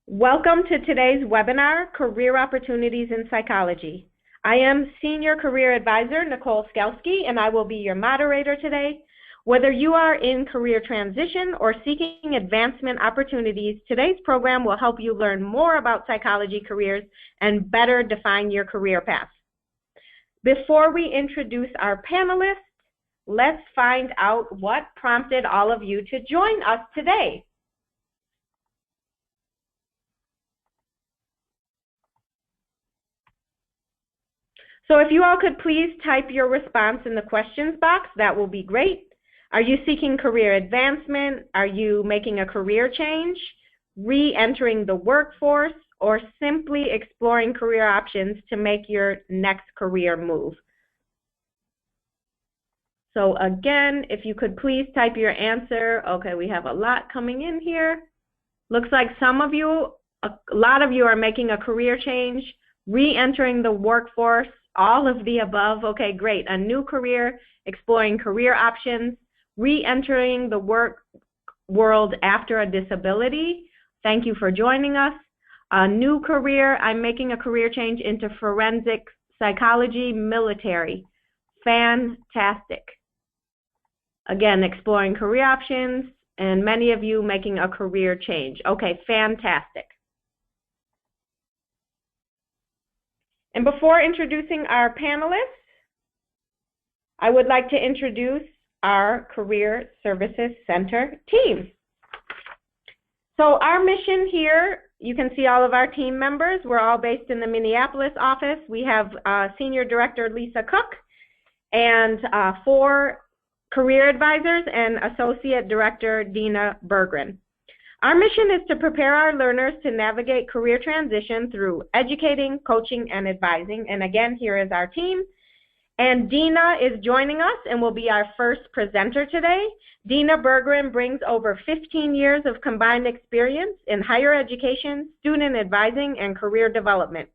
Welcome to today's webinar, Career Opportunities in Psychology. I am Senior Career Advisor Nicole Skelski, and I will be your moderator today. Whether you are in career transition or seeking advancement opportunities, today's program will help you learn more about psychology careers and better define your career path. Before we introduce our panelists, let's find out what prompted all of you to join us today. So if you all could please type your response in the questions box, that will be great. Are you seeking career advancement? Are you making a career change, re-entering the workforce, or simply exploring career options to make your next career move? So again, if you could please type your answer. Okay, we have a lot coming in here. Looks like a lot of you are making a career change, re-entering the workforce, all of the above. Okay, great. A new career, exploring career options, re-entering the work world after a disability. Thank you for joining us. A new career, I'm making a career change into forensic psychology, military. Fantastic. Again, exploring career options, and many of you making a career change. Okay, fantastic. And before introducing our panelists, I would like to introduce our Career Services Center team. So our mission here, you can see all of our team members. We're all based in the Minneapolis office. We have Senior Director Lisa Cook and 4 career advisors and Associate Director Dina Berggren. Our mission is to prepare our learners to navigate career transition through educating, coaching, and advising. And again, here is our team. And Dina is joining us and will be our first presenter today. Dina Berggren brings over 15 years of combined experience in higher education, student advising, and career development.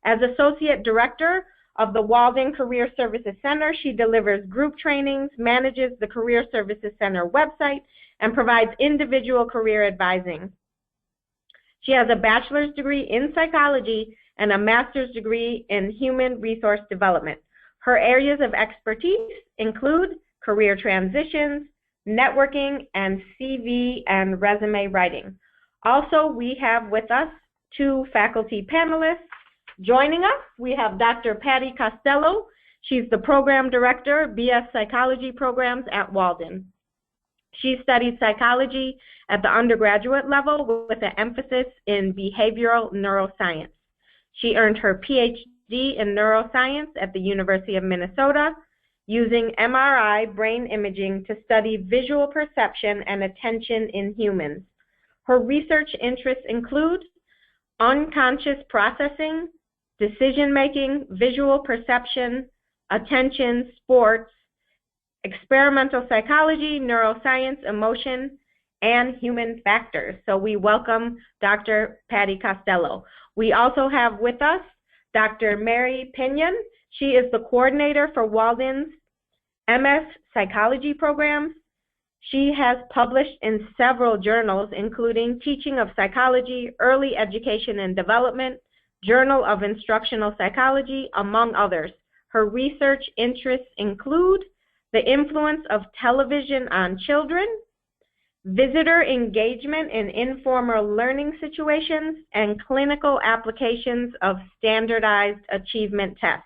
As Associate Director of the Walden Career Services Center, she delivers group trainings, manages the Career Services Center website, and provides individual career advising. She has a bachelor's degree in psychology and a master's degree in human resource development. Her areas of expertise include career transitions, networking, and CV and resume writing. Also, we have with us 2 faculty panelists. Joining us, we have Dr. Patty Costello. She's the Program Director, BS Psychology Programs at Walden. She studied psychology at the undergraduate level with an emphasis in behavioral neuroscience. She earned her PhD in neuroscience at the University of Minnesota using MRI brain imaging to study visual perception and attention in humans. Her research interests include unconscious processing, decision-making, visual perception, attention, sports, experimental psychology, neuroscience, emotion, and human factors. So we welcome Dr. Patty Costello. We also have with us Dr. Mary Pinion. She is the coordinator for Walden's MS Psychology programs. She has published in several journals, including Teaching of Psychology, Early Education and Development, Journal of Instructional Psychology, among others. Her research interests include the influence of television on children, visitor engagement in informal learning situations, and clinical applications of standardized achievement tests.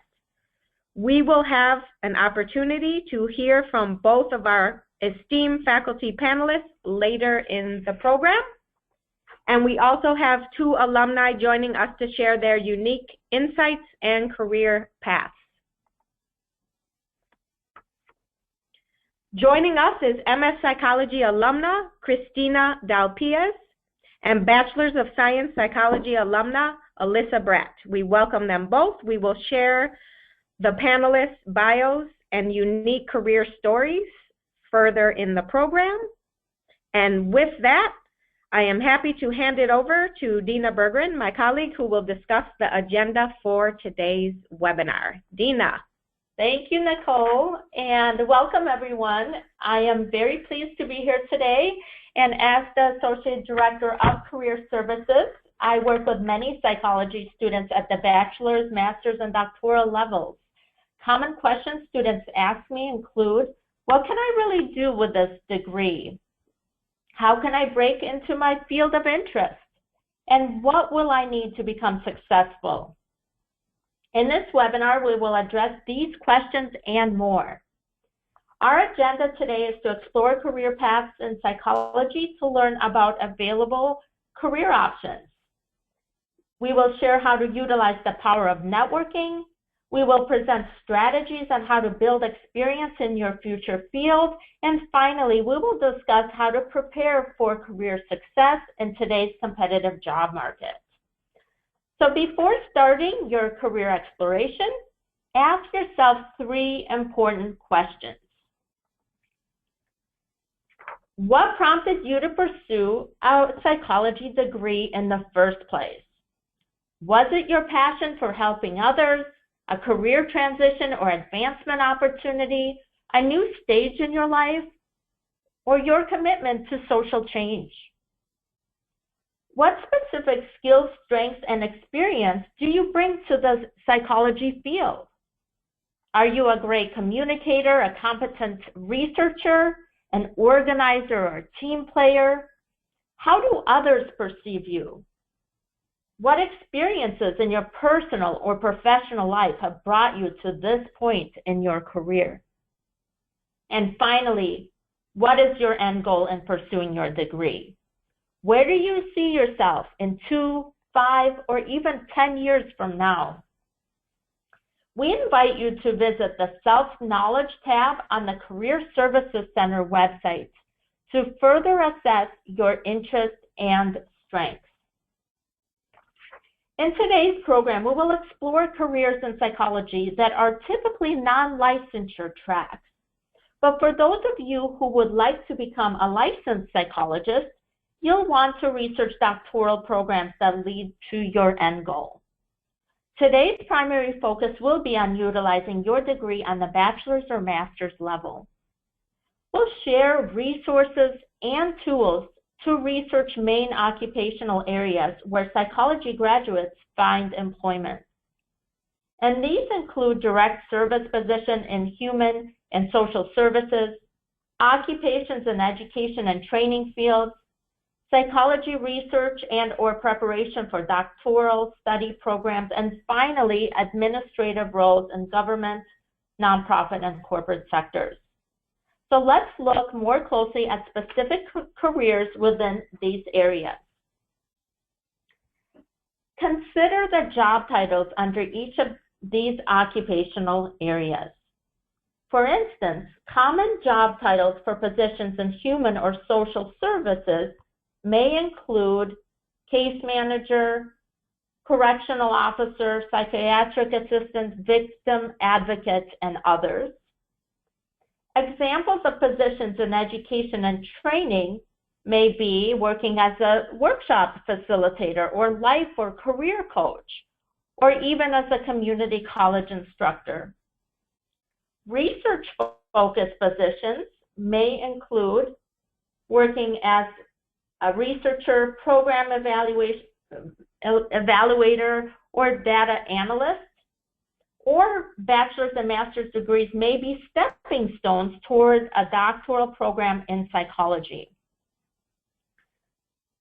We will have an opportunity to hear from both of our esteemed faculty panelists later in the program. And we also have 2 alumni joining us to share their unique insights and career paths. Joining us is MS Psychology alumna Christina Dalpiez and Bachelor's of Science Psychology alumna Alyssa Bratt. We welcome them both. We will share the panelists' bios and unique career stories further in the program. And with that, I am happy to hand it over to Dina Berggren, my colleague, who will discuss the agenda for today's webinar. Dina. Thank you, Nicole, and welcome everyone. I am very pleased to be here today, and as the Associate Director of Career Services, I work with many psychology students at the bachelor's, master's, and doctoral levels. Common questions students ask me include, what can I really do with this degree? How can I break into my field of interest? And what will I need to become successful? In this webinar, we will address these questions and more. Our agenda today is to explore career paths in psychology to learn about available career options. We will share how to utilize the power of networking. We will present strategies on how to build experience in your future field. And finally, we will discuss how to prepare for career success in today's competitive job market. So before starting your career exploration, ask yourself 3 important questions. What prompted you to pursue a psychology degree in the first place? Was it your passion for helping others, a career transition or advancement opportunity, a new stage in your life, or your commitment to social change? What specific skills, strengths, and experience do you bring to the psychology field? Are you a great communicator, a competent researcher, an organizer, or a team player? How do others perceive you? What experiences in your personal or professional life have brought you to this point in your career? And finally, what is your end goal in pursuing your degree? Where do you see yourself in 2, 5, or even 10 years from now? We invite you to visit the Self-Knowledge tab on the Career Services Center website to further assess your interests and strengths. In today's program, we will explore careers in psychology that are typically non-licensure tracks. But for those of you who would like to become a licensed psychologist, you'll want to research doctoral programs that lead to your end goal. Today's primary focus will be on utilizing your degree on the bachelor's or master's level. We'll share resources and tools to research main occupational areas where psychology graduates find employment. And these include direct service position in human and social services, occupations in education and training fields, psychology research and or preparation for doctoral study programs, and finally, administrative roles in government, nonprofit, and corporate sectors. So let's look more closely at specific careers within these areas. Consider the job titles under each of these occupational areas. For instance, common job titles for positions in human or social services may include case manager, correctional officer, psychiatric assistant, victim advocate, and others. Examples of positions in education and training may be working as a workshop facilitator or life or career coach, or even as a community college instructor. Research-focused positions may include working as a researcher, program evaluator, or data analyst, or bachelor's and master's degrees may be stepping stones towards a doctoral program in psychology.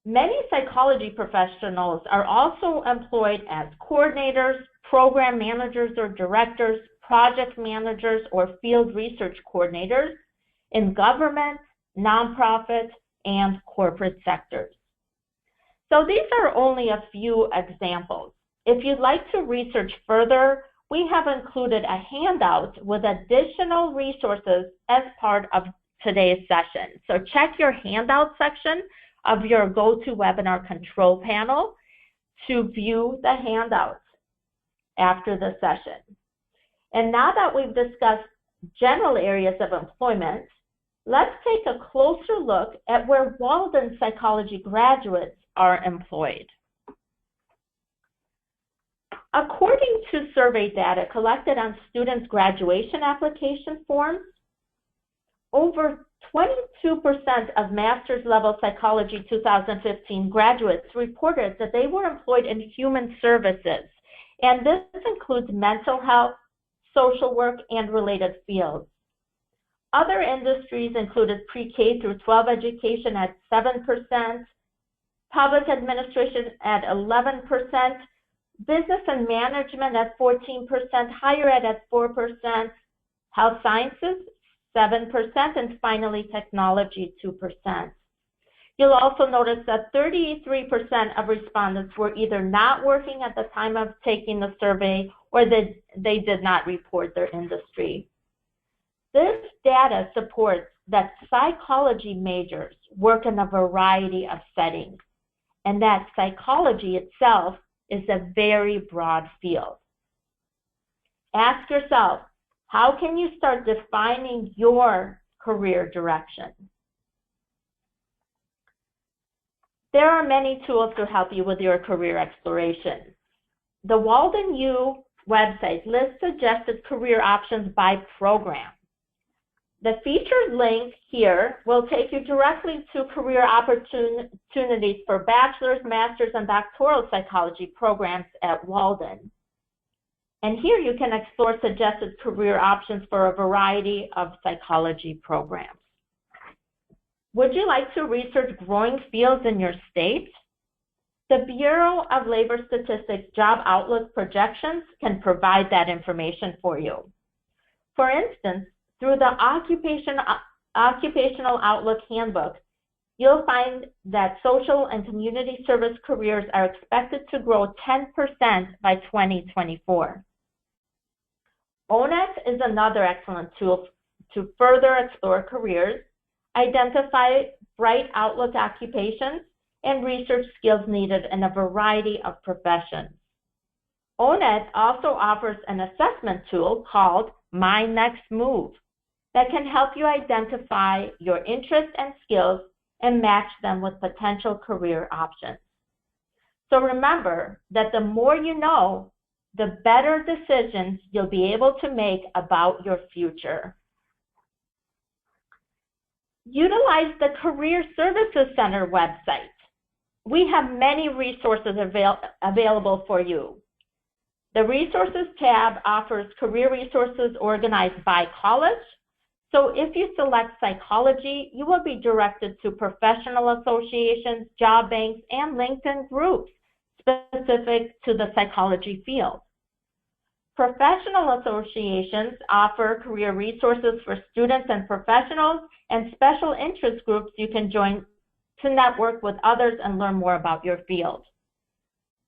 Many psychology professionals are also employed as coordinators, program managers or directors, project managers, or field research coordinators in government, nonprofit, and corporate sectors. So these are only a few examples. If you'd like to research further, we have included a handout with additional resources as part of today's session. So check your handout section of your GoToWebinar control panel to view the handouts after the session. And now that we've discussed general areas of employment, let's take a closer look at where Walden psychology graduates are employed. According to survey data collected on students' graduation application forms, over 22% of master's level psychology 2015 graduates reported that they were employed in human services, and this includes mental health, social work, and related fields. Other industries included pre-K through 12 education at 7%, public administration at 11%, business and management at 14%, higher ed at 4%, health sciences 7%, and finally technology 2%. You'll also notice that 33% of respondents were either not working at the time of taking the survey or they did not report their industry. This data supports that psychology majors work in a variety of settings, and that psychology itself is a very broad field. Ask yourself, how can you start defining your career direction? There are many tools to help you with your career exploration. The Walden U website lists suggested career options by program. The featured link here will take you directly to career opportunities for bachelor's, master's, and doctoral psychology programs at Walden. And here you can explore suggested career options for a variety of psychology programs. Would you like to research growing fields in your state? The Bureau of Labor Statistics Job Outlook projections can provide that information for you. For instance, through the Occupational Outlook Handbook, you'll find that social and community service careers are expected to grow 10% by 2024. ONET is another excellent tool to further explore careers, identify bright outlook occupations, and research skills needed in a variety of professions. ONET also offers an assessment tool called My Next Move that can help you identify your interests and skills and match them with potential career options. So remember that the more you know, the better decisions you'll be able to make about your future. Utilize the Career Services Center website. We have many resources available for you. The Resources tab offers career resources organized by college. So if you select psychology, you will be directed to professional associations, job banks, and LinkedIn groups specific to the psychology field. Professional associations offer career resources for students and professionals, and special interest groups you can join to network with others and learn more about your field.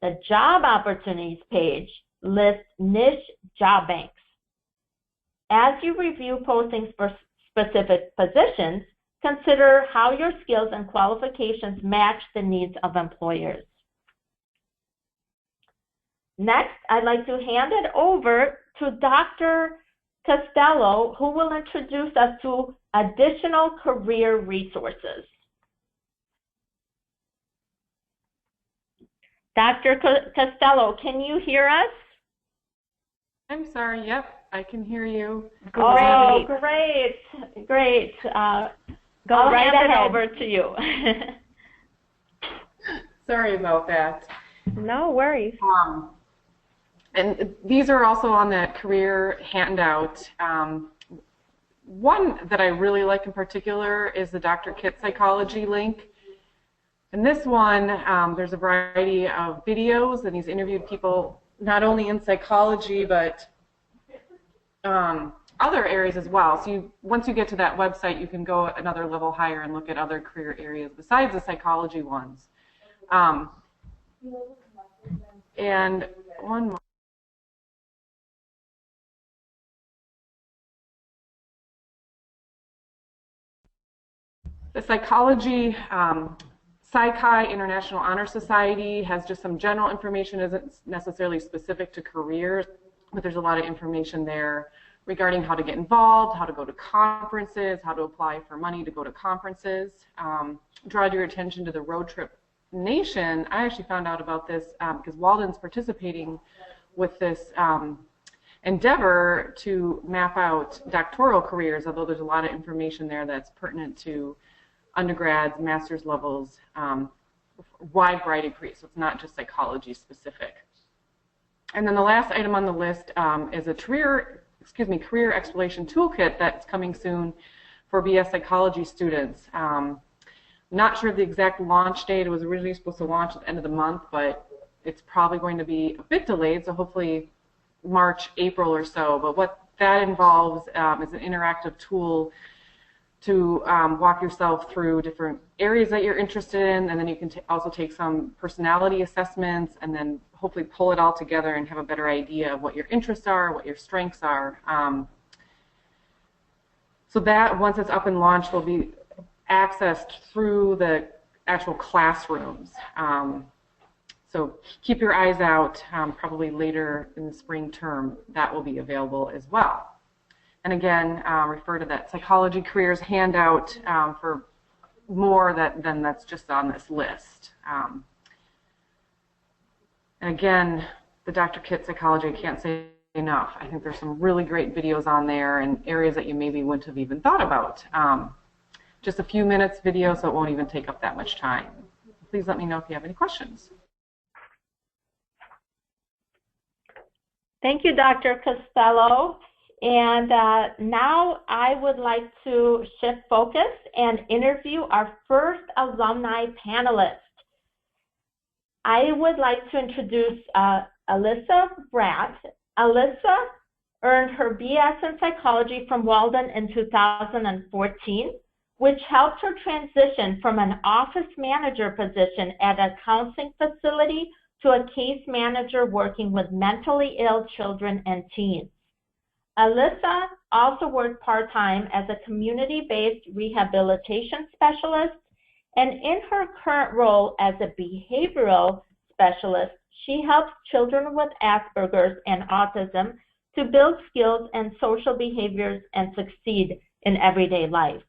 The Job Opportunities page lists niche job banks. As you review postings for specific positions, consider how your skills and qualifications match the needs of employers. Next, I'd like to hand it over to Dr. Costello, who will introduce us to additional career resources. Dr. Costello, can you hear us? I'm sorry, yep, I can hear you. Great. Oh, great, great. Go right ahead. Over to you. Sorry about that. No worries. And these are also on that career handout. One that I really like in particular is the Dr. Kit Psychology link. And this one, there's a variety of videos, and he's interviewed people not only in psychology, but other areas as well. So once you get to that website, you can go another level higher and look at other career areas besides the psychology ones. And one more. The Psychology Psychi International Honor Society has just some general information, isn't necessarily specific to careers, but there's a lot of information there regarding how to get involved, how to go to conferences, how to apply for money to go to conferences. Draw your attention to the Road Trip Nation. I actually found out about this because Walden's participating with this, and endeavor to map out doctoral careers, although there's a lot of information there that's pertinent to undergrads, master's levels, wide variety of careers, so it's not just psychology specific. And then the last item on the list is a career exploration toolkit that's coming soon for BS psychology students. Not sure of the exact launch date. It was originally supposed to launch at the end of the month, but it's probably going to be a bit delayed, so hopefully March, April or so. But what that involves is an interactive tool to walk yourself through different areas that you're interested in, and then you can also take some personality assessments and then hopefully pull it all together and have a better idea of what your interests are, what your strengths are. So that, once it's up and launched, will be accessed through the actual classrooms. So keep your eyes out, probably later in the spring term, that will be available as well. And again, refer to that Psychology Careers handout for more than that's just on this list. And again, the Dr. Kit Psychology, I can't say enough. I think there's some really great videos on there and areas that you maybe wouldn't have even thought about. Just a few minutes video, so it won't even take up that much time. Please let me know if you have any questions. Thank you, Dr. Costello. And now I would like to shift focus and interview our first alumni panelist. I would like to introduce Alyssa Bratt. Alyssa earned her BS in psychology from Walden in 2014, which helped her transition from an office manager position at a counseling facility to a case manager working with mentally ill children and teens. Alyssa also worked part-time as a community-based rehabilitation specialist, and in her current role as a behavioral specialist, she helps children with Asperger's and autism to build skills and social behaviors and succeed in everyday life.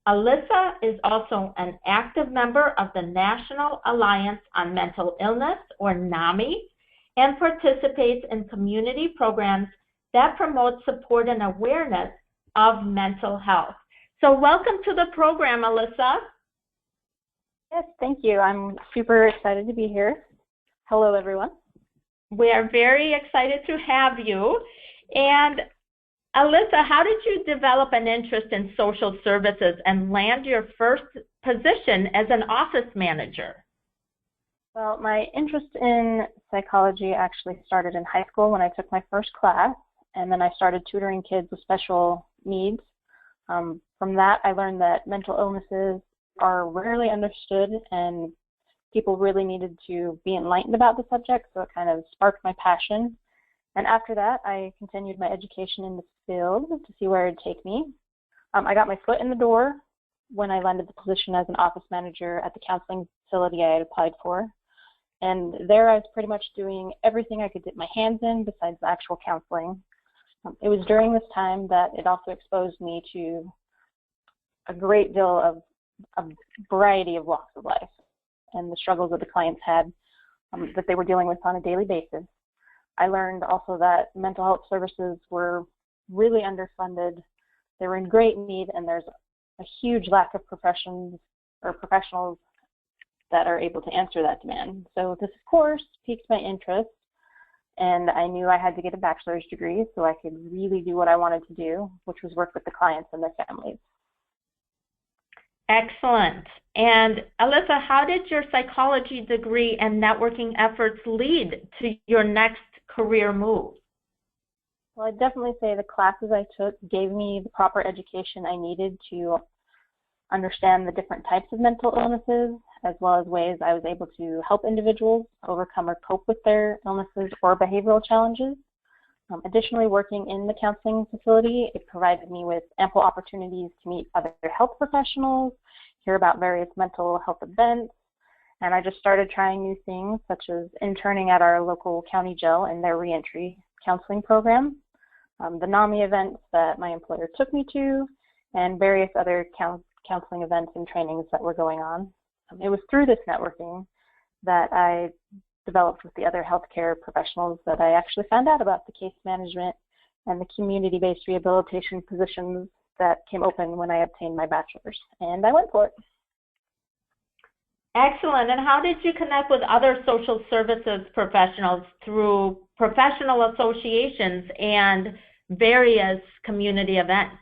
Alyssa is also an active member of the National Alliance on Mental Illness, or NAMI, and participates in community programs that promote support and awareness of mental health. So welcome to the program, Alyssa. Yes, thank you. I'm super excited to be here. Hello, everyone. We are very excited to have you. And Alyssa, how did you develop an interest in social services and land your first position as an office manager? Well, my interest in psychology actually started in high school when I took my first class, and then I started tutoring kids with special needs. From that, I learned that mental illnesses are rarely understood, and people really needed to be enlightened about the subject, so it kind of sparked my passion. And after that, I continued my education in the field to see where it would take me. I got my foot in the door when I landed the position as an office manager at the counseling facility I had applied for. And there I was pretty much doing everything I could get my hands in besides the actual counseling. It was during this time that it also exposed me to a great deal of a variety of walks of life and the struggles that the clients had that they were dealing with on a daily basis. I learned also that mental health services were really underfunded. They were in great need, and there's a huge lack of professionals that are able to answer that demand. So this, of course, piqued my interest, and I knew I had to get a bachelor's degree so I could really do what I wanted to do, which was work with the clients and their families. Excellent. And Alyssa, how did your psychology degree and networking efforts lead to your next career move? Well, I'd definitely say the classes I took gave me the proper education I needed to understand the different types of mental illnesses, as well as ways I was able to help individuals overcome or cope with their illnesses or behavioral challenges. Additionally, working in the counseling facility, it provided me with ample opportunities to meet other health professionals, hear about various mental health events, and I just started trying new things, such as interning at our local county jail in their reentry counseling program, the NAMI events that my employer took me to, and various other counseling events and trainings that were going on. It was through this networking that I developed with the other healthcare professionals that I actually found out about the case management and the community-based rehabilitation positions that came open when I obtained my bachelor's, and I went for it. Excellent. And how did you connect with other social services professionals through professional associations and various community events?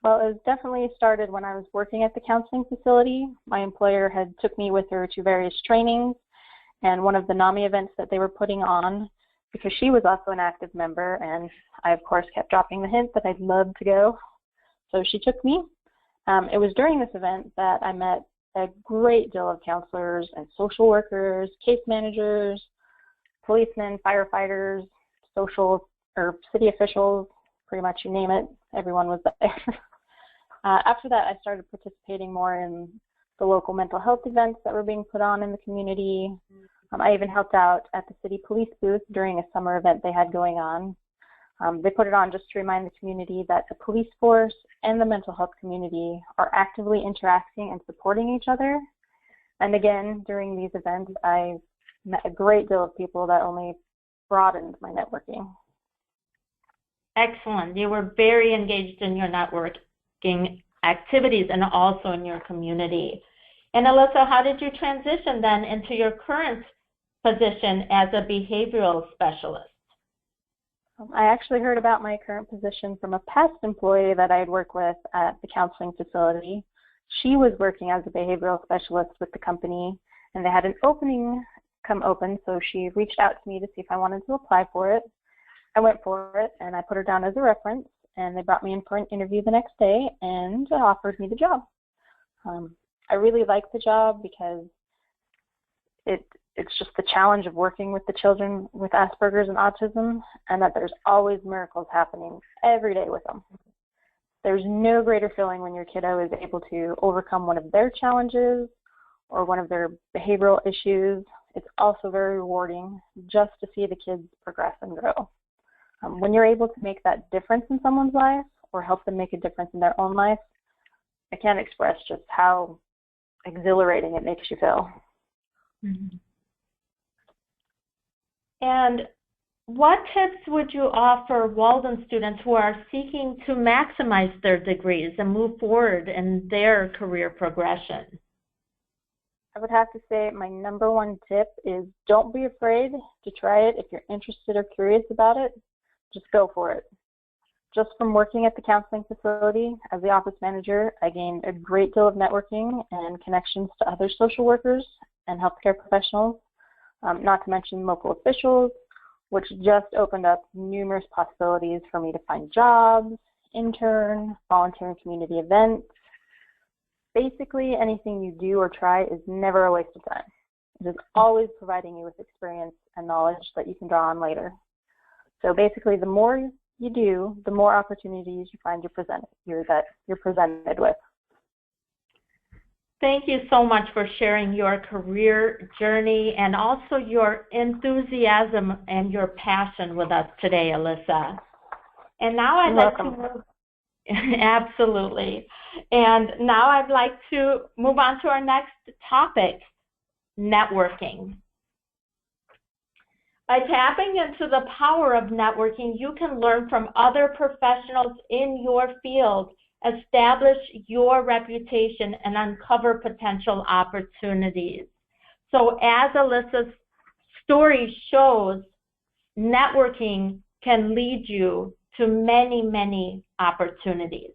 Well, it was definitely started when I was working at the counseling facility. My employer had took me with her to various trainings and one of the NAMI events that they were putting on, because she was also an active member, and I, of course, kept dropping the hint that I'd love to go. So she took me. It was during this event that I met a great deal of counselors and social workers, case managers, policemen, firefighters, social or city officials, pretty much you name it, everyone was there. After that, I started participating more in the local mental health events that were being put on in the community. I even helped out at the city police booth during a summer event they had going on. They put it on just to remind the community that the police force and the mental health community are actively interacting and supporting each other. And again, during these events, I met a great deal of people that only broadened my networking. Excellent. You were very engaged in your networking activities and also in your community. And Alyssa, how did you transition then into your current position as a behavioral specialist? I actually heard about my current position from a past employee that I'd worked with at the counseling facility. She was working as a behavioral specialist with the company, and they had an opening come open, so she reached out to me to see if I wanted to apply for it. I went for it, and I put her down as a reference, and they brought me in for an interview the next day and offered me the job. I really liked the job because it's just the challenge of working with the children with Asperger's and autism, and that there's always miracles happening every day with them. There's no greater feeling when your kiddo is able to overcome one of their challenges or one of their behavioral issues. It's also very rewarding just to see the kids progress and grow. When you're able to make that difference in someone's life or help them make a difference in their own life, I can't express just how exhilarating it makes you feel. Mm-hmm. And what tips would you offer Walden students who are seeking to maximize their degrees and move forward in their career progression? I would have to say my number one tip is don't be afraid to try it. If you're interested or curious about it, just go for it. Just from working at the counseling facility as the office manager, I gained a great deal of networking and connections to other social workers and healthcare professionals, not to mention local officials, which just opened up numerous possibilities for me to find jobs, intern, volunteer in community events. Basically, anything you do or try is never a waste of time. It is always providing you with experience and knowledge that you can draw on later. So basically, the more you do, the more opportunities you find you're presented with. Thank you so much for sharing your career journey and also your enthusiasm and your passion with us today, Alyssa. And now I'd like to move, absolutely. And now I'd like to move on to our next topic, networking. By tapping into the power of networking, you can learn from other professionals in your field, establish your reputation, and uncover potential opportunities. So as Alyssa's story shows, networking can lead you to many, many opportunities.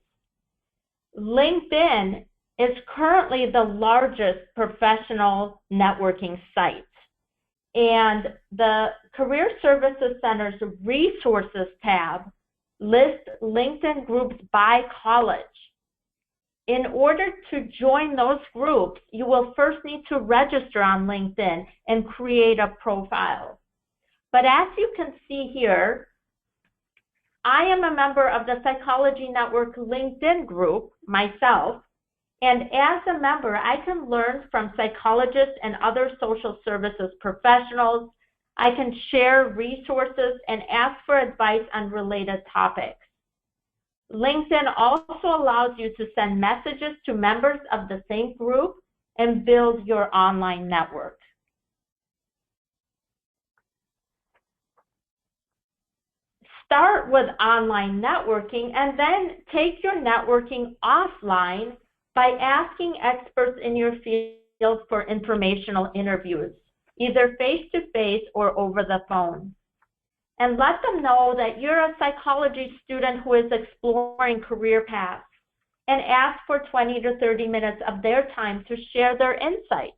LinkedIn is currently the largest professional networking site. And the Career Services Center's Resources tab lists LinkedIn groups by college. In order to join those groups, you will first need to register on LinkedIn and create a profile. But as you can see here, I am a member of the Psychology Network LinkedIn group myself, and as a member, I can learn from psychologists and other social services professionals. I can share resources and ask for advice on related topics. LinkedIn also allows you to send messages to members of the same group and build your online network. Start with online networking and then take your networking offline by asking experts in your field for informational interviews, either face-to-face or over the phone. And let them know that you're a psychology student who is exploring career paths, and ask for 20 to 30 minutes of their time to share their insights.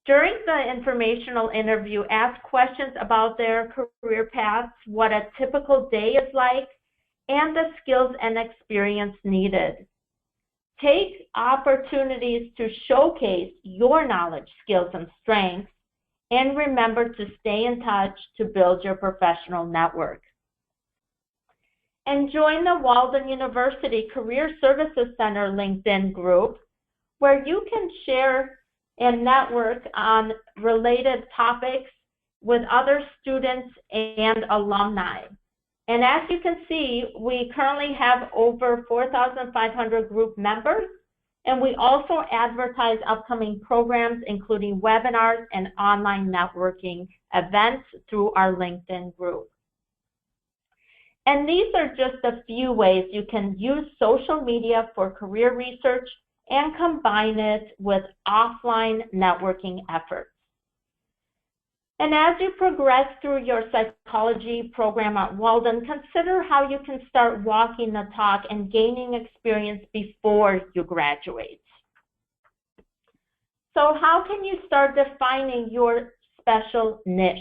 During the informational interview, ask questions about their career paths, what a typical day is like, and the skills and experience needed. Take opportunities to showcase your knowledge, skills, and strengths, and remember to stay in touch to build your professional network. And join the Walden University Career Services Center LinkedIn group, where you can share and network on related topics with other students and alumni. And as you can see, we currently have over 4,500 group members, and we also advertise upcoming programs, including webinars and online networking events through our LinkedIn group. And these are just a few ways you can use social media for career research and combine it with offline networking efforts. And as you progress through your psychology program at Walden, consider how you can start walking the talk and gaining experience before you graduate. So how can you start defining your special niche?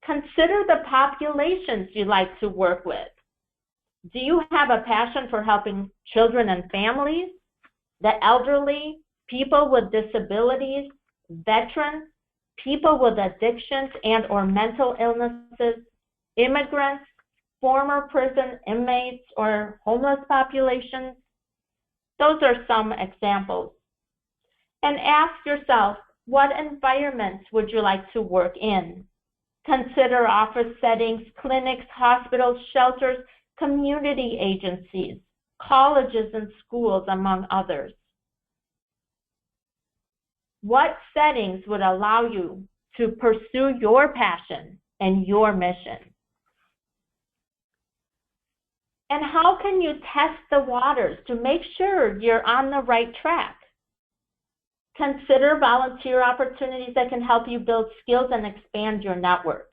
Consider the populations you like to work with. Do you have a passion for helping children and families, the elderly, people with disabilities, veterans, people with addictions and or mental illnesses, immigrants, former prison inmates, or homeless populations? Those are some examples. And ask yourself, what environments would you like to work in? Consider office settings, clinics, hospitals, shelters, community agencies, colleges and schools, among others. What settings would allow you to pursue your passion and your mission? And how can you test the waters to make sure you're on the right track? Consider volunteer opportunities that can help you build skills and expand your network.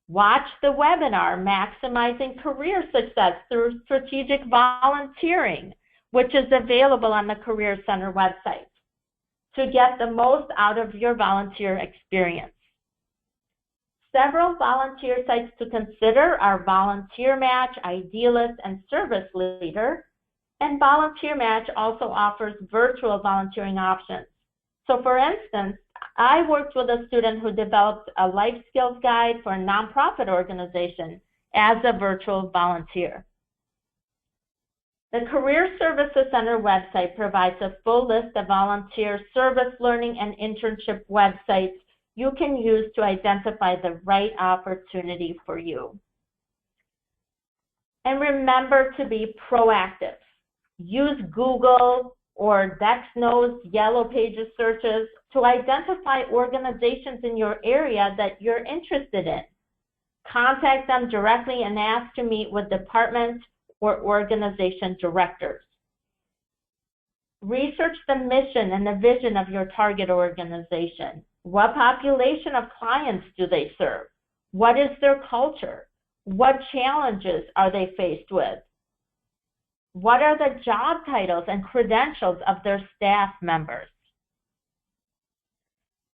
Watch the webinar, Maximizing Career Success Through Strategic Volunteering, which is available on the Career Center website, to get the most out of your volunteer experience. Several volunteer sites to consider are Volunteer Match, Idealist, and Service Leader, and Volunteer Match also offers virtual volunteering options. So for instance, I worked with a student who developed a life skills guide for a nonprofit organization as a virtual volunteer. The Career Services Center website provides a full list of volunteer service, learning, and internship websites you can use to identify the right opportunity for you. And remember to be proactive. Use Google or Dexno's Yellow Pages searches to identify organizations in your area that you're interested in. Contact them directly and ask to meet with department or organization directors. Research the mission and the vision of your target organization. What population of clients do they serve? What is their culture? What challenges are they faced with? What are the job titles and credentials of their staff members?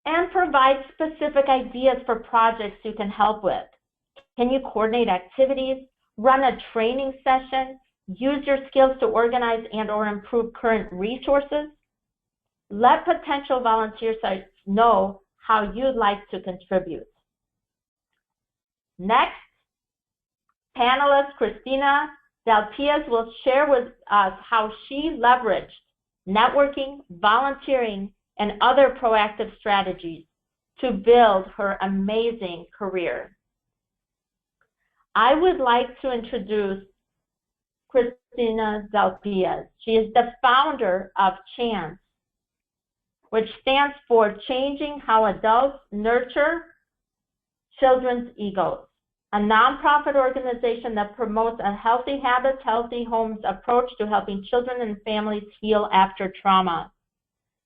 And provide specific ideas for projects you can help with. Can you coordinate activities, run a training session, use your skills to organize and or improve current resources? Let potential volunteer sites know how you'd like to contribute. Next, panelist Christina Delpias will share with us how she leveraged networking, volunteering, and other proactive strategies to build her amazing career. I would like to introduce Christina Delpias. She is the founder of CHANCE, which stands for Changing How Adults Nurture Children's Egos. a nonprofit organization that promotes a healthy habits, healthy homes approach to helping children and families heal after trauma.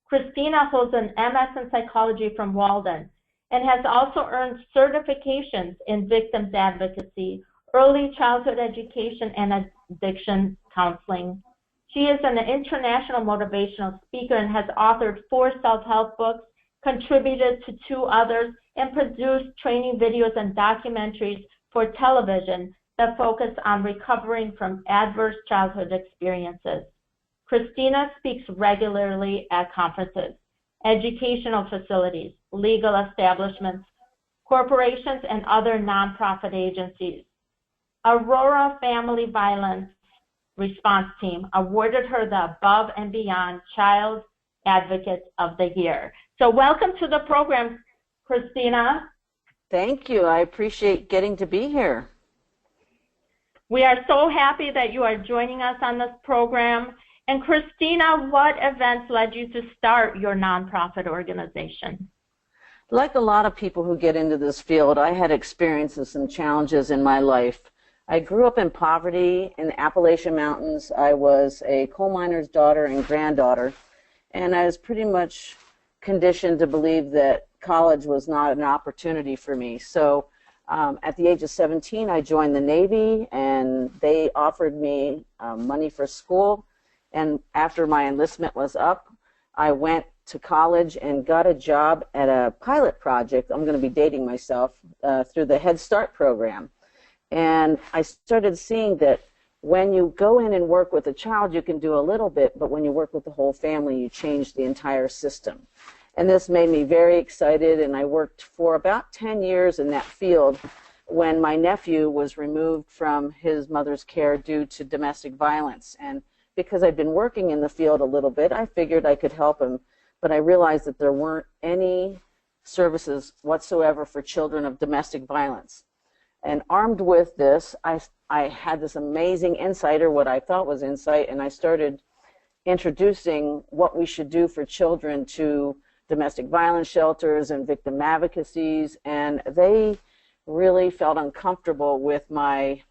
Christina holds an MS in psychology from Walden and has also earned certifications in victims advocacy, early childhood education, and addiction counseling. She is an international motivational speaker and has authored 4 self-help books, contributed to 2 others, and produced training videos and documentaries for television that focus on recovering from adverse childhood experiences. Christina speaks regularly at conferences, educational facilities, legal establishments, corporations, and other nonprofit agencies. Aurora Family Violence Response Team awarded her the Above and Beyond Child Advocate of the Year. So welcome to the program, Christina. Thank you. I appreciate getting to be here. We are so happy that you are joining us on this program. And Christina, what events led you to start your nonprofit organization? Like a lot of people who get into this field, I had experiences and challenges in my life. I grew up in poverty in the Appalachian Mountains. I was a coal miner's daughter and granddaughter, and I was pretty much conditioned to believe that college was not an opportunity for me. So at the age of 17, I joined the Navy, and they offered me money for school. And after my enlistment was up, I went to college and got a job at a pilot project. I'm going to be dating myself through the Head Start program. And I started seeing that when you go in and work with a child, you can do a little bit, but when you work with the whole family, you change the entire system. And this made me very excited, and I worked for about 10 years in that field when my nephew was removed from his mother's care due to domestic violence. And because I'd been working in the field a little bit, I figured I could help him, but I realized that there weren't any services whatsoever for children of domestic violence. And armed with this, I had this amazing insight, or what I thought was insight, and I started introducing what we should do for children to domestic violence shelters and victim advocacies, and they really felt uncomfortable with my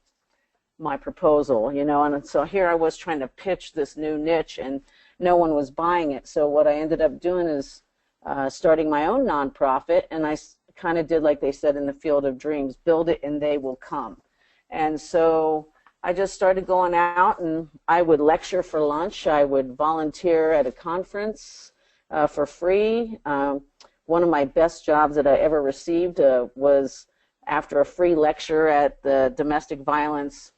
proposal, you know, and so here I was trying to pitch this new niche, and no one was buying it. So what I ended up doing is starting my own nonprofit, and I kind of did like they said in the Field of Dreams, build it and they will come. And so I just started going out, and I would lecture for lunch. I would volunteer at a conference for free. One of my best jobs that I ever received was after a free lecture at the domestic violence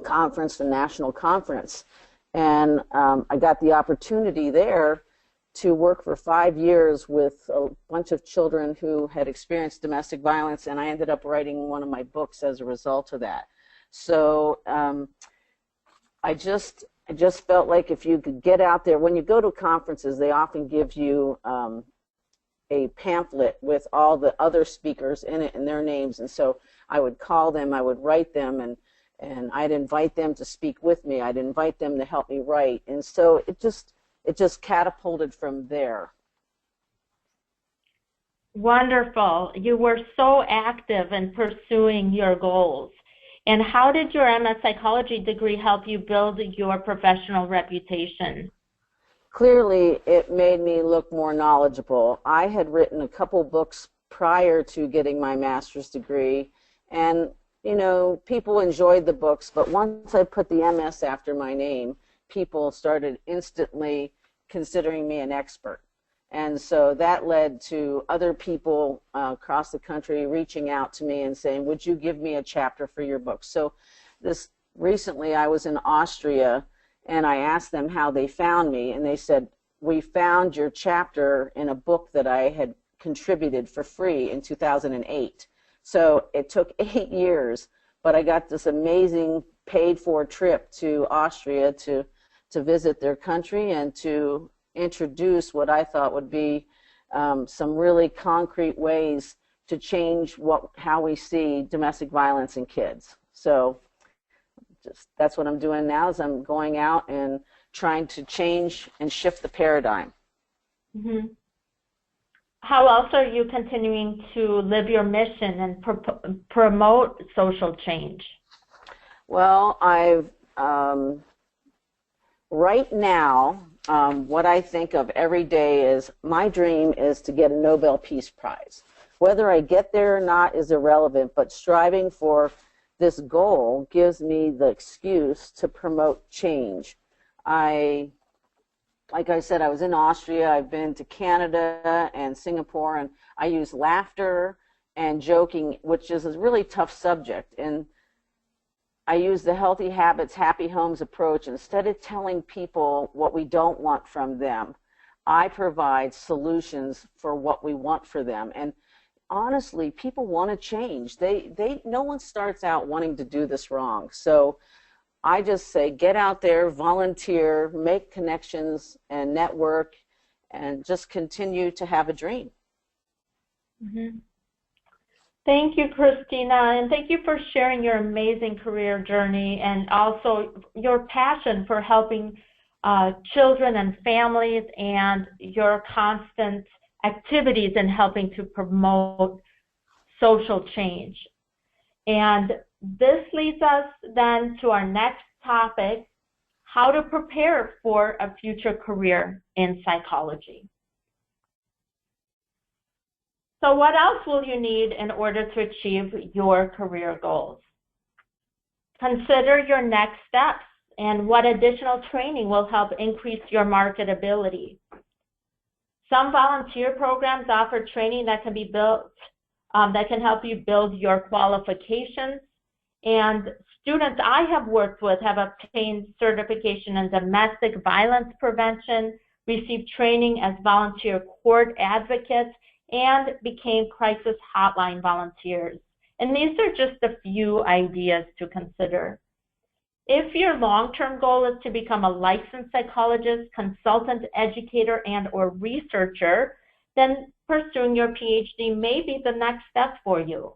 conference, the national conference. And I got the opportunity there to work for 5 years with a bunch of children who had experienced domestic violence, and I ended up writing one of my books as a result of that. So I just felt like if you could get out there, when you go to conferences, they often give you a pamphlet with all the other speakers in it and their names, and so I would call them, I would write them, and I'd invite them to speak with me. I'd invite them to help me write, and so it just catapulted from there. Wonderful. You were so active in pursuing your goals. And how did your MS Psychology degree help you build your professional reputation? Clearly, it made me look more knowledgeable. I had written a couple books prior to getting my master's degree, and you know, people enjoyed the books, but once I put the MS after my name, people started instantly considering me an expert. And so that led to other people across the country reaching out to me and saying, would you give me a chapter for your book? So recently I was in Austria, and I asked them how they found me, and they said, we found your chapter in a book that I had contributed for free in 2008. So it took 8 years, but I got this amazing paid-for trip to Austria to visit their country and to introduce what I thought would be some really concrete ways to change how we see domestic violence in kids. So that's what I'm doing now, is I'm going out and trying to change and shift the paradigm. Mm-hmm. how else are you continuing to live your mission and promote social change? Well, right now, what I think of every day is my dream is to get a Nobel Peace Prize. Whether I get there or not is irrelevant, but striving for this goal gives me the excuse to promote change. Like I said, I was in Austria, I've been to Canada and Singapore, and I use laughter and joking, which is a really tough subject. And I use the healthy habits, happy homes approach. Instead of telling people what we don't want from them, I provide solutions for what we want for them. And honestly, people want to change. No one starts out wanting to do this wrong. So I just say, get out there, volunteer, make connections and network, and just continue to have a dream. Mm-hmm. Thank you, Christina, and thank you for sharing your amazing career journey and also your passion for helping children and families and your constant activities in helping to promote social change. And this leads us then to our next topic, how to prepare for a future career in psychology. So what else will you need in order to achieve your career goals? Consider your next steps and what additional training will help increase your marketability. Some volunteer programs offer training that can be built, that can help you build your qualifications. And students I have worked with have obtained certification in domestic violence prevention, received training as volunteer court advocates, and became crisis hotline volunteers. And these are just a few ideas to consider. If your long-term goal is to become a licensed psychologist, consultant, educator, and/or researcher, then pursuing your PhD may be the next step for you.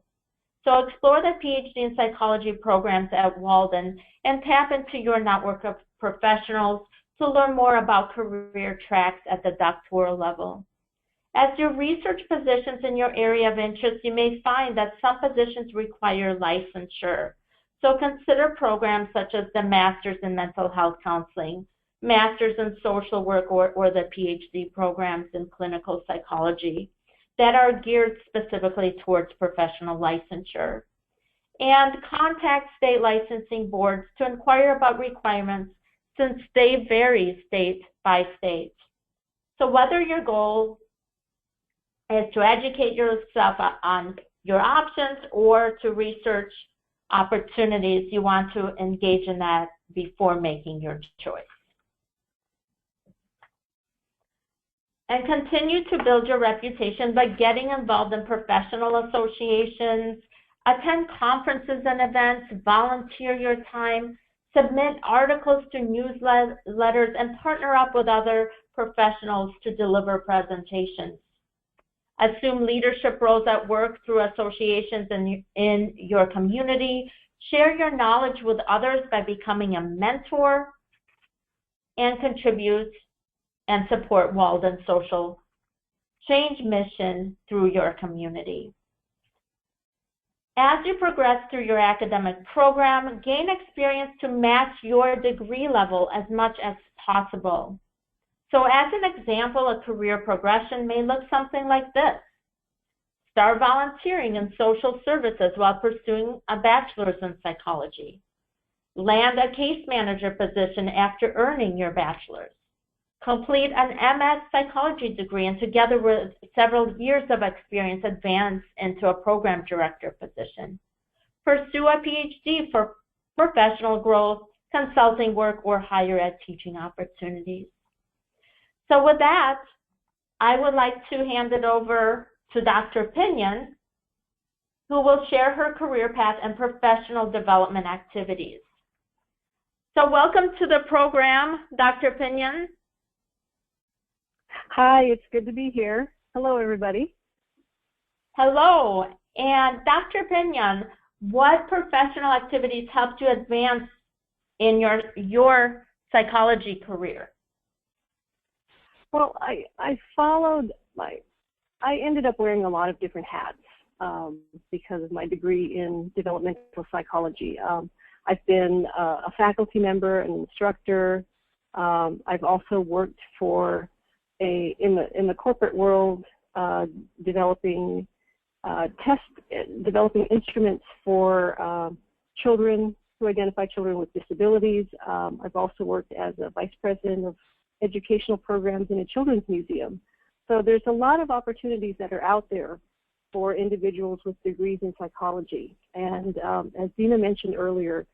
So explore the PhD in psychology programs at Walden and tap into your network of professionals to learn more about career tracks at the doctoral level. As you research positions in your area of interest, you may find that some positions require licensure. So consider programs such as the Master's in Mental Health Counseling, Master's in Social Work, or the PhD programs in Clinical Psychology that are geared specifically towards professional licensure. And contact state licensing boards to inquire about requirements since they vary state by state. So whether your goal is to educate yourself on your options or to research opportunities, you want to engage in that before making your choice. And continue to build your reputation by getting involved in professional associations, attend conferences and events, volunteer your time, submit articles to newsletters, and partner up with other professionals to deliver presentations. Assume leadership roles at work through associations in your community. Share your knowledge with others by becoming a mentor, and contribute and support Walden's social change mission through your community. As you progress through your academic program, gain experience to match your degree level as much as possible. So as an example, a career progression may look something like this. Start volunteering in social services while pursuing a bachelor's in psychology. Land a case manager position after earning your bachelor's. Complete an MS psychology degree and together with several years of experience advance into a program director position. Pursue a PhD for professional growth, consulting work, or higher ed teaching opportunities. So with that, I would like to hand it over to Dr. Pinion, who will share her career path and professional development activities. So welcome to the program, Dr. Pinion. Hi, it's good to be here. Hello, everybody. Hello. And Dr. Pinion, what professional activities helped you advance in your psychology career? Well, I followed I ended up wearing a lot of different hats because of my degree in developmental psychology. I've been a faculty member, an instructor. I've also worked for in the corporate world, developing instruments for children who identify children with disabilities. I've also worked as a vice president of educational programs in a children's museum. So there's a lot of opportunities that are out there for individuals with degrees in psychology. And as Dina mentioned earlier,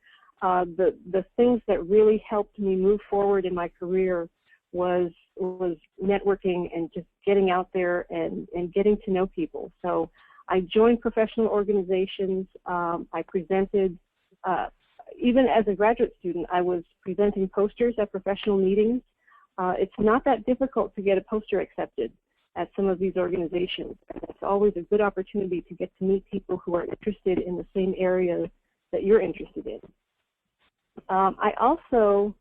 the things that really helped me move forward in my career was networking and just getting out there and getting to know people. So I joined professional organizations. I presented, even as a graduate student, I was presenting posters at professional meetings. It's not that difficult to get a poster accepted at some of these organizations. And it's always a good opportunity to get to meet people who are interested in the same area that you're interested in. I also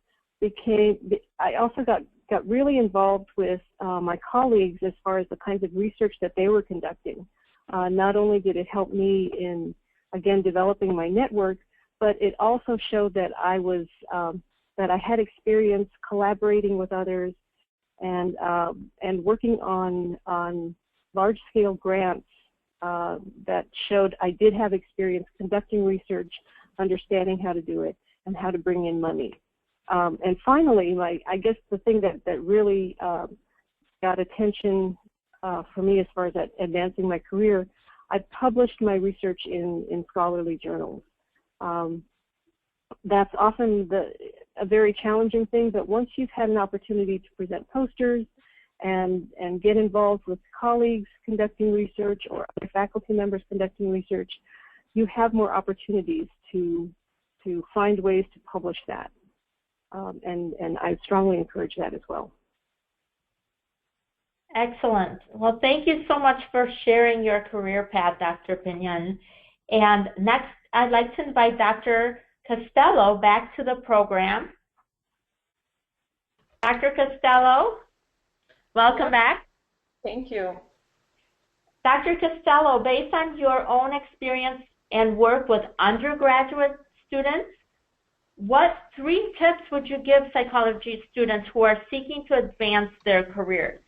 got really involved with my colleagues as far as the kinds of research that they were conducting. Not only did it help me in, again, developing my network, but it also showed that I had experience collaborating with others and working on large-scale grants that showed I did have experience conducting research, understanding how to do it, and how to bring in money. And finally, I guess the thing that really got attention for me as far as advancing my career, I published my research in scholarly journals. That's often a very challenging thing, but once you've had an opportunity to present posters and get involved with colleagues conducting research or other faculty members conducting research, you have more opportunities to find ways to publish that. And I strongly encourage that as well. Excellent. Well, thank you so much for sharing your career path, Dr. Pinion. And next, I'd like to invite Dr. Costello back to the program. Dr. Costello, welcome back. Thank you. Dr. Costello, based on your own experience and work with undergraduate students, what 3 tips would you give psychology students who are seeking to advance their careers?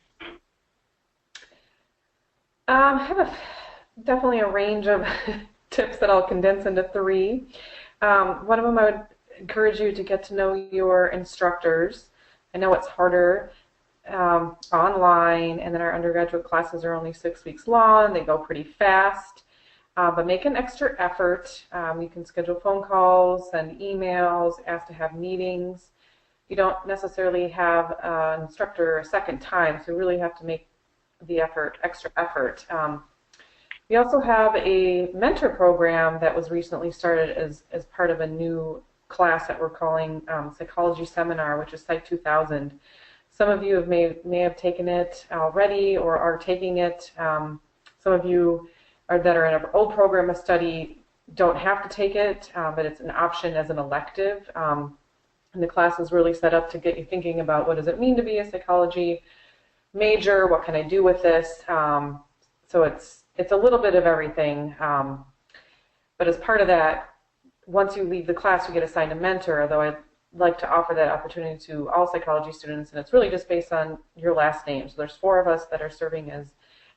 I have definitely a range of tips that I'll condense into 3. One of them, I would encourage you to get to know your instructors. I know it's harder online, and then our undergraduate classes are only 6 weeks long. They go pretty fast. But make an extra effort. You can schedule phone calls, send emails, ask to have meetings. You don't necessarily have an instructor a second time, so you really have to make the extra effort. We also have a mentor program that was recently started as part of a new class that we're calling Psychology Seminar, which is Psych 2000. Some of you may have taken it already or are taking it. Some of you that are in an old program of study don't have to take it, but it's an option as an elective. And the class is really set up to get you thinking about what does it mean to be a psychology major, what can I do with this? So it's a little bit of everything. But as part of that, once you leave the class, you get assigned a mentor, although I'd like to offer that opportunity to all psychology students, and it's really just based on your last name. So there's 4 of us that are serving as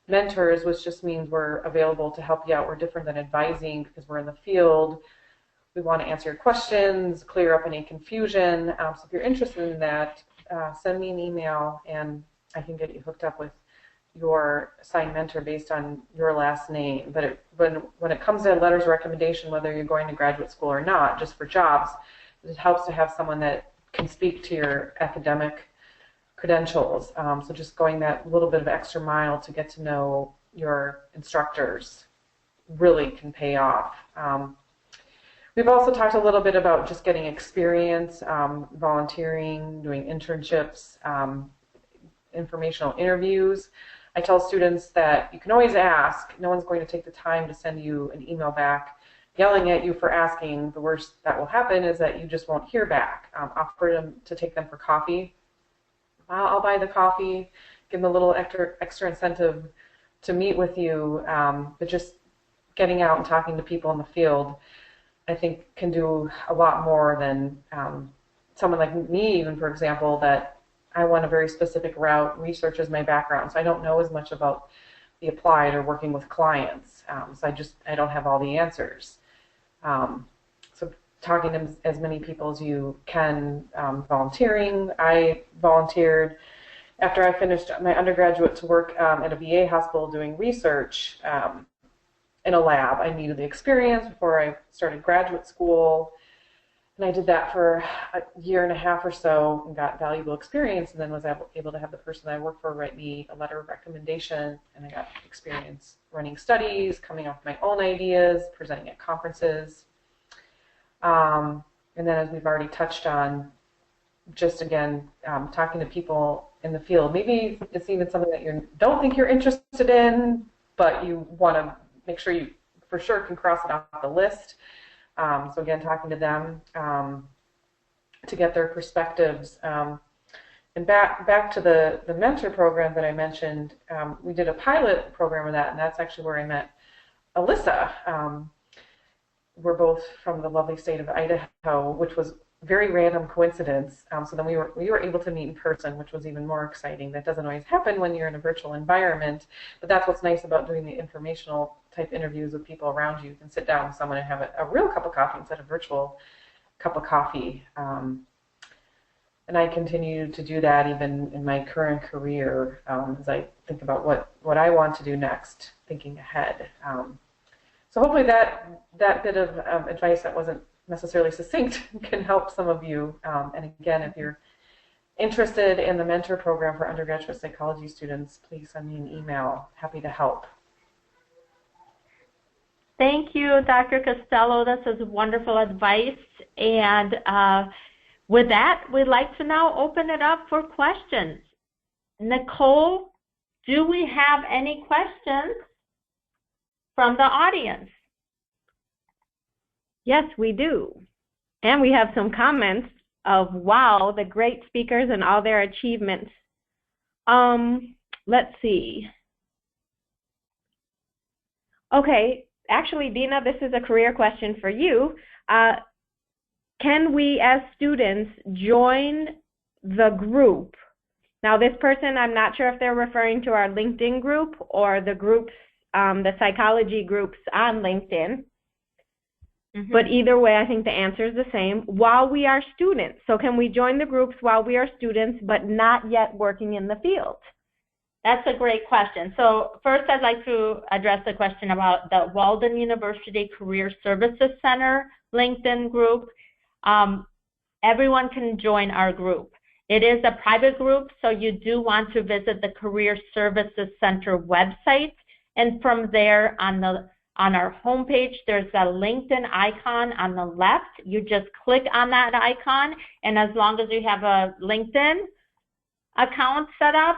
mentors, which just means we're available to help you out. We're different than advising because we're in the field. We want to answer your questions, clear up any confusion. So if you're interested in that, send me an email and I can get you hooked up with your assigned mentor based on your last name. But when it comes to letters of recommendation, whether you're going to graduate school or not, just for jobs, it helps to have someone that can speak to your academic credentials. So just going that little bit of extra mile to get to know your instructors really can pay off. We've also talked a little bit about just getting experience, volunteering, doing internships, informational interviews. I tell students that you can always ask. No one's going to take the time to send you an email back yelling at you for asking. The worst that will happen is that you just won't hear back. Offer them to take them for coffee. I'll buy the coffee, give them a little extra incentive to meet with you, but just getting out and talking to people in the field, I think can do a lot more than someone like me, even, for example, that I want a very specific route. Research is my background, so I don't know as much about the applied or working with clients. So I don't have all the answers. So talking to as many people as you can, volunteering. I volunteered after I finished my undergraduate to work at a VA hospital doing research in a lab. I needed the experience before I started graduate school. And I did that for a year and a half or so and got valuable experience, and then was able to have the person I worked for write me a letter of recommendation, and I got experience running studies, coming up with my own ideas, presenting at conferences. And then, as we've already touched on, just again, talking to people in the field. Maybe it's even something that you don't think you're interested in, but you want to make sure you for sure can cross it off the list. So again, talking to them to get their perspectives. And back to the mentor program that I mentioned, we did a pilot program of that, and that's actually where I met Alyssa. We're both from the lovely state of Idaho, which was very random coincidence. So then we were able to meet in person, which was even more exciting. That doesn't always happen when you're in a virtual environment, but that's what's nice about doing the informational type interviews with people around you. You can sit down with someone and have a real cup of coffee instead of a virtual cup of coffee. And I continue to do that even in my current career as I think about what I want to do next, thinking ahead. So hopefully that bit of advice that wasn't necessarily succinct can help some of you. And again, if you're interested in the mentor program for undergraduate psychology students, please send me an email. Happy to help. Thank you, Dr. Costello. This is wonderful advice. And with that, we'd like to now open it up for questions. Nicole, do we have any questions from the audience? Yes, we do. And we have some comments of, wow, the great speakers and all their achievements. Let's see. Okay, actually, Dina, this is a career question for you. Can we as students join the group? Now, this person, I'm not sure if they're referring to our LinkedIn group or the groups, the psychology groups on LinkedIn. Mm-hmm. But either way, I think the answer is the same. While we are students. So can we join the groups while we are students, but not yet working in the field? That's a great question. So first, I'd like to address the question about the Walden University Career Services Center LinkedIn group. Everyone can join our group. It is a private group, so you do want to visit the Career Services Center website. And from there, on our homepage, there's a LinkedIn icon on the left. You just click on that icon, and as long as you have a LinkedIn account set up,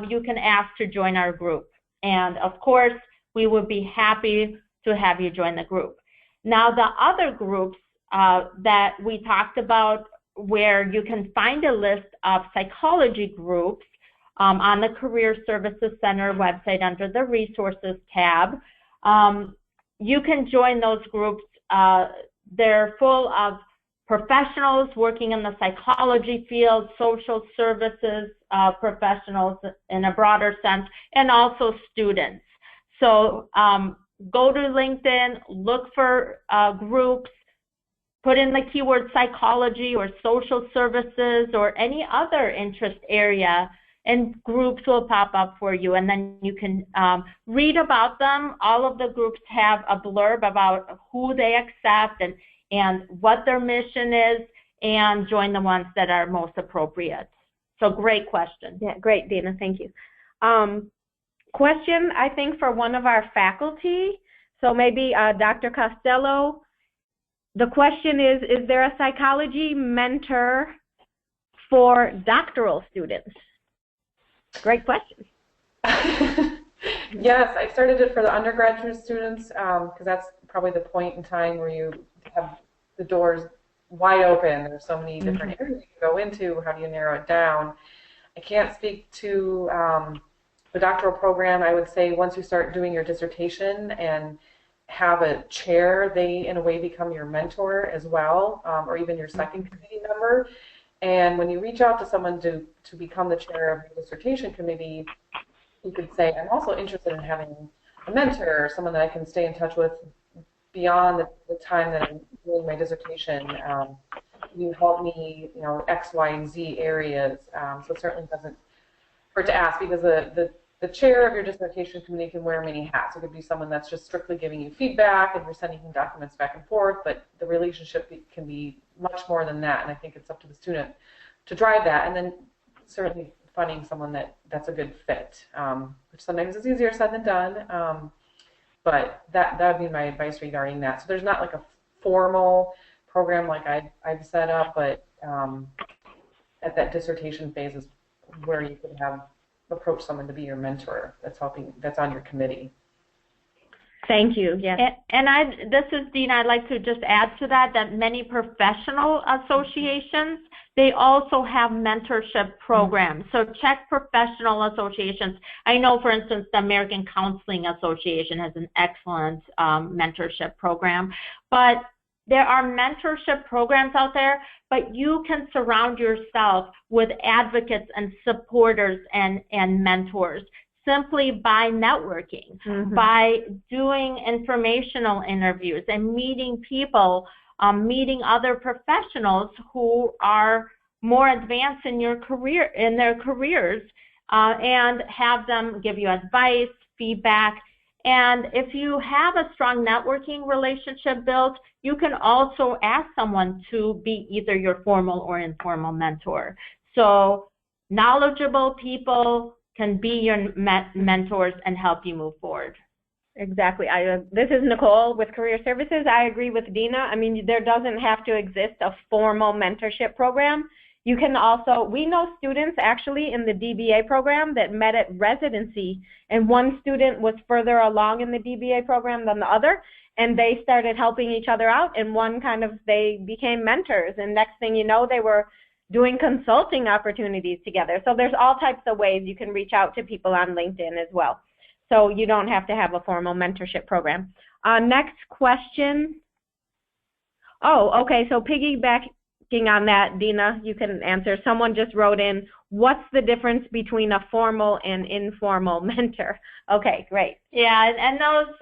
you can ask to join our group. And of course, we would be happy to have you join the group. Now, the other groups that we talked about, where you can find a list of psychology groups on the Career Services Center website under the Resources tab. You can join those groups. They're full of professionals working in the psychology field, social services professionals in a broader sense, and also students. So go to LinkedIn, look for groups, put in the keyword psychology or social services or any other interest area, and groups will pop up for you, and then you can read about them. All of the groups have a blurb about who they accept and what their mission is, and join the ones that are most appropriate. So great question. Yeah, great, Dina, thank you. Question, I think, for one of our faculty, so maybe Dr. Costello. The question is there a psychology mentor for doctoral students? Great question. Yes, I started it for the undergraduate students because that's probably the point in time where you have the doors wide open. There's so many different areas you can go into. How do you narrow it down? I can't speak to The doctoral program, I would say once you start doing your dissertation and have a chair, they in a way become your mentor as well, or even your second committee member. And when you reach out to someone to become the chair of your dissertation committee, you could say, I'm also interested in having a mentor, someone that I can stay in touch with beyond the time that I'm doing my dissertation. You help me, X, Y, and Z areas. So it certainly doesn't hurt to ask, because the chair of your dissertation committee can wear many hats. It could be someone that's just strictly giving you feedback and you're sending documents back and forth, but the relationship can be much more than that, and I think it's up to the student to drive that, and then certainly finding someone that's a good fit, which sometimes is easier said than done, but that would be my advice regarding that. So there's not like a formal program like I've set up, but at that dissertation phase is where you could approach someone to be your mentor that's on your committee. Thank you. Yes. And this is Dina. I'd like to just add to that many professional associations, they also have mentorship programs. So check professional associations. I know, for instance, the American Counseling Association has an excellent mentorship program. But there are mentorship programs out there, but you can surround yourself with advocates and supporters and mentors simply by networking, by doing informational interviews and meeting people, meeting other professionals who are more advanced in their careers, and have them give you advice, feedback. And if you have a strong networking relationship built, you can also ask someone to be either your formal or informal mentor. So knowledgeable people can be your mentors and help you move forward. Exactly. This is Nicole with Career Services. I agree with Dina. I mean, there doesn't have to exist a formal mentorship program. You can also, we know students actually in the DBA program that met at residency, and one student was further along in the DBA program than the other, and they started helping each other out, and they became mentors, and next thing you know, they were doing consulting opportunities together. So there's all types of ways you can reach out to people on LinkedIn as well. So you don't have to have a formal mentorship program. Next question. Oh, okay, so piggybacking on that, Dina, you can answer. Someone just wrote in, what's the difference between a formal and informal mentor? Okay, great. Yeah, and those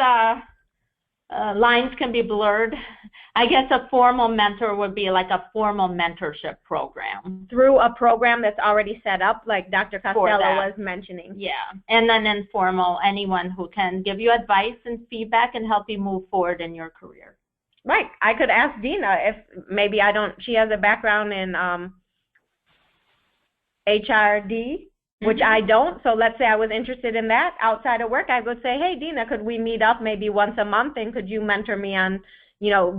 lines can be blurred. I guess a formal mentor would be like a formal mentorship program. Through a program that's already set up, like Dr. Costello was mentioning. Yeah, and then informal, anyone who can give you advice and feedback and help you move forward in your career. Right. I could ask Dina if maybe she has a background in HRD, which I don't. So let's say I was interested in that outside of work. I would say, hey, Dina, could we meet up maybe once a month, and could you mentor me on,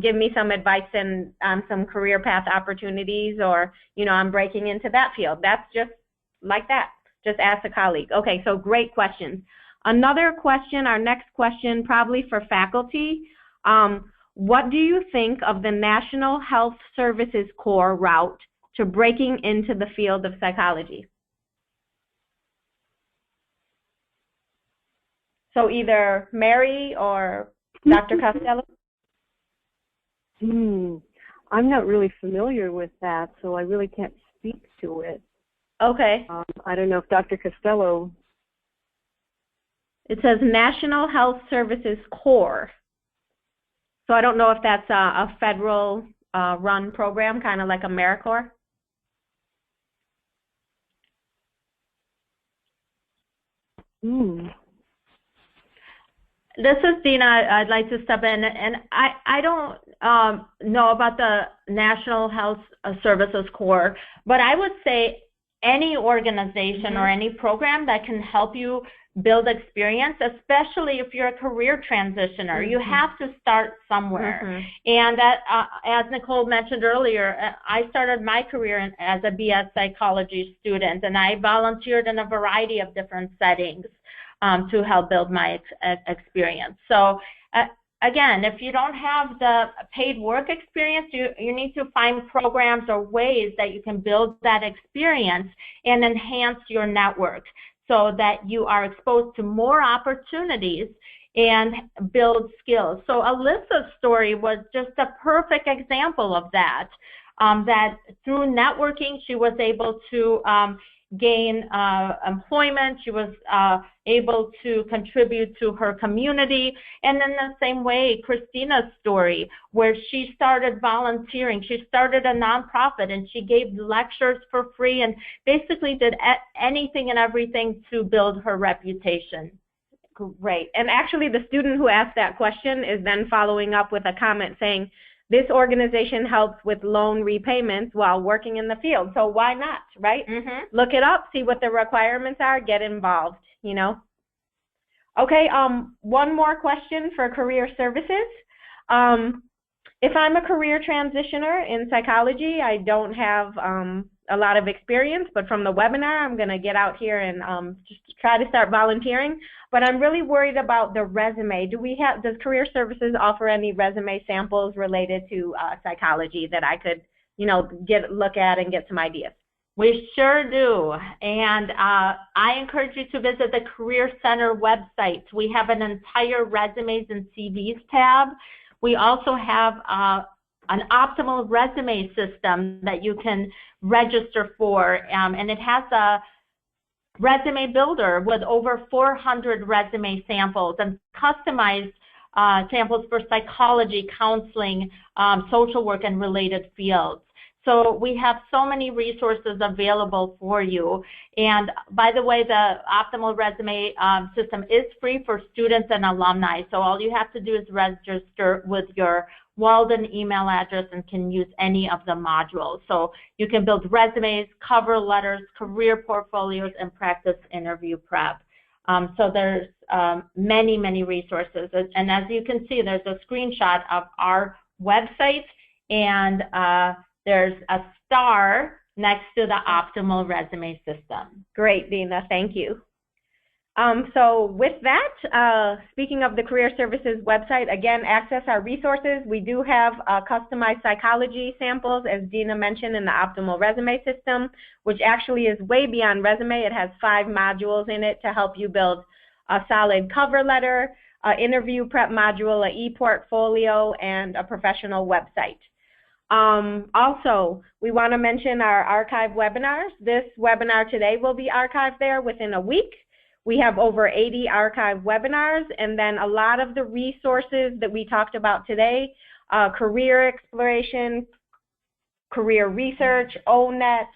give me some advice on some career path opportunities, or, I'm breaking into that field. That's just like that. Just ask a colleague. Okay, so great questions. Another question, our next question, probably for faculty. What do you think of the National Health Services Corps route to breaking into the field of psychology? So either Mary or Dr. Costello? I'm not really familiar with that, so I really can't speak to it. Okay. I don't know if Dr. Costello. It says National Health Services Corps. So I don't know if that's a federal run program, kind of like AmeriCorps. This is Dina. I'd like to step in, and I don't know about the National Health Services Corps, but I would say any organization or any program that can help you build experience, especially if you're a career transitioner. You have to start somewhere. And that, as Nicole mentioned earlier, I started my career as a BS psychology student, and I volunteered in a variety of different settings to help build my experience. So again, if you don't have the paid work experience, you need to find programs or ways that you can build that experience and enhance your network. so that you are exposed to more opportunities and build skills. So Alyssa's story was just a perfect example of that, that through networking, she was able to gain employment, she was able to contribute to her community. And in the same way, Christina's story, where she started volunteering, she started a nonprofit and she gave lectures for free and basically did anything and everything to build her reputation. Great. And actually the student who asked that question is then following up with a comment saying, this organization helps with loan repayments while working in the field. So why not, right? Mm-hmm. Look it up, see what the requirements are, get involved, you know. Okay, one more question for career services. If I'm a career transitioner in psychology, I don't have a lot of experience, but from the webinar, I'm going to get out here and just try to start volunteering. But I'm really worried about the resume. Does Career Services offer any resume samples related to psychology that I could, you know, look at and get some ideas? We sure do. And I encourage you to visit the Career Center website. We have an entire resumes and CVs tab. We also have an optimal resume system that you can register for, and it has a resume builder with over 400 resume samples and customized samples for psychology, counseling, social work, and related fields. So we have so many resources available for you. And by the way, the optimal resume system is free for students and alumni. So all you have to do is register with your Walden email address and can use any of the modules. So you can build resumes, cover letters, career portfolios, and practice interview prep. So there's many, many resources. And as you can see, there's a screenshot of our website, and there's a star next to the optimal resume system. Great, Dina, thank you. So with that, speaking of the Career Services website, again, access our resources. We do have customized psychology samples, as Dina mentioned, in the optimal resume system, which actually is way beyond resume. It has 5 modules in it to help you build a solid cover letter, interview prep module, an e-portfolio, and a professional website. Also, we want to mention our archive webinars. This webinar today will be archived there within a week. We have over 80 archive webinars, and then a lot of the resources that we talked about today, career exploration, career research, ONET,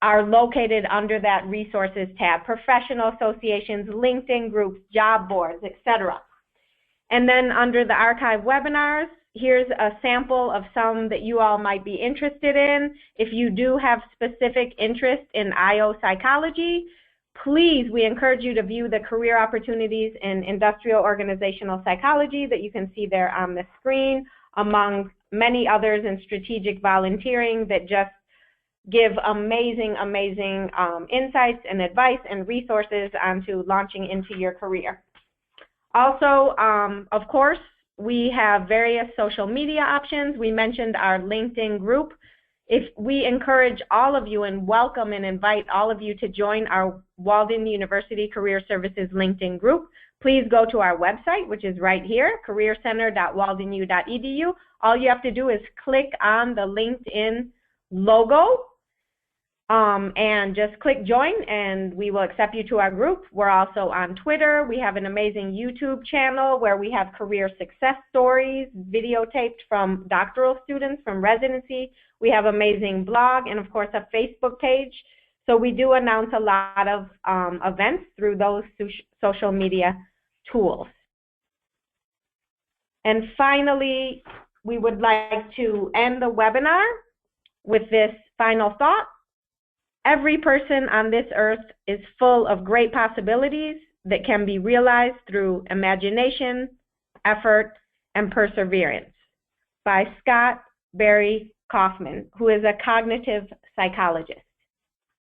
are located under that resources tab, professional associations, LinkedIn groups, job boards, etc. And then under the archive webinars, here's a sample of some that you all might be interested in. If you do have specific interest in IO psychology, please, we encourage you to view the career opportunities in industrial organizational psychology that you can see there on the screen, among many others in strategic volunteering that just give amazing, amazing insights and advice and resources onto launching into your career. Also, of course, we have various social media options. We mentioned our LinkedIn group. If we encourage all of you and welcome and invite all of you to join our Walden University Career Services LinkedIn group, please go to our website, which is right here, careercenter.waldenu.edu. All you have to do is click on the LinkedIn logo and just click join, and we will accept you to our group. We're also on Twitter. We have an amazing YouTube channel where we have career success stories videotaped from doctoral students from residency. We have amazing blog and, of course, a Facebook page. So we do announce a lot of events through those social media tools. And finally, we would like to end the webinar with this final thought. Every person on this earth is full of great possibilities that can be realized through imagination, effort, and perseverance, by Scott Barry Kaufman, who is a cognitive psychologist.